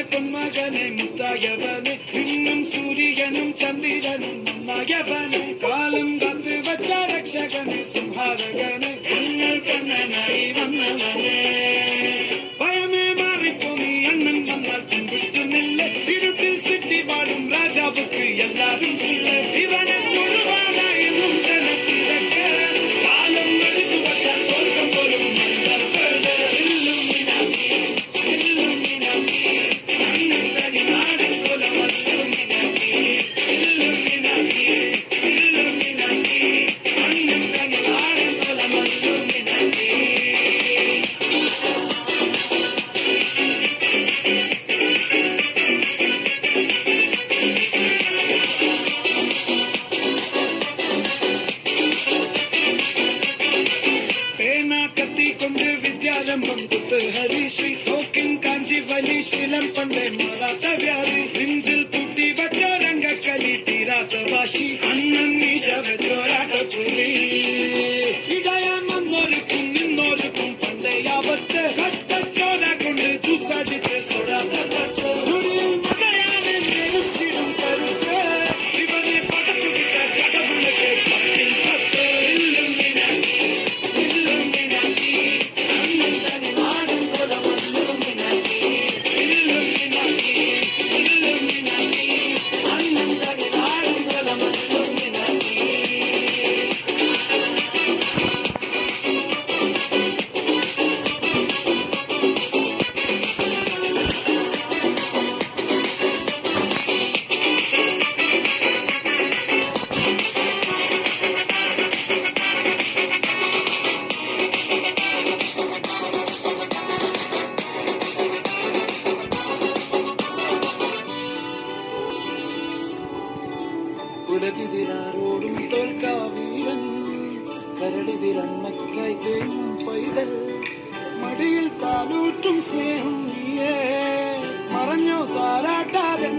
പൊന്മകനെ മുത്തായവനെ നിന്നും സൂര്യനും ചന്ദ്രനും നന്നായവനെ കാലം കാത്ത് വച്ച രക്ഷകനെ സംഹാരകനെ ഞങ്ങൾ കണ്ണനായി വന്നവനെ ഭയമേ മാറിപ്പോ നീ അണ്ണൻ വന്നാൽ തുമ്പിട്ടുന്നില്ല ഇരുട്ടിൽ സിറ്റി വാടും രാജാവുക്ക് എല്ലാരും സില്ല ഇവനെ തൊഴുവാനായെന്നും ജനത്തിരക്ക് കാലം എടുത്തു വച്ചാൽ സ്വർഗം പോലും ഹരിശ്രീ തോക്കിൻ കാഞ്ചി വലി ശീലം പണ്ടേ മാറാത്ത വ്യാധി നെഞ്ചിൽ പൂട്ടി വച്ചോ രംഗക്കലി തീരാത്ത വാശി അണ്ണൻ മീശ വെച്ചോരാട്ട പുലി ഇടയാൻ വന്നോർക്കും നിന്നോർക്കും പണ്ടേ ആപത്ത് കട്ടച്ചോര കൊണ്ട് ചൂസടിച്ച് സോടാ സർവത്ത് മതയാനെ നെരുക്കിടും കരുത്ത് ഇവനെ പടച്ചുവിട്ട കടവുലകെ പത്തിൽ പത്ത് ഉലകിതിരാരോടും തോൽക്കാവീരൻ കരടിതിരമ്മയ്ക്കായി തേങ്ങും പൈതൽ മടിയിൽ പാലൂട്ടും സ്നേഹം നീയേ മറഞ്ഞോ താരാട്ടാതെ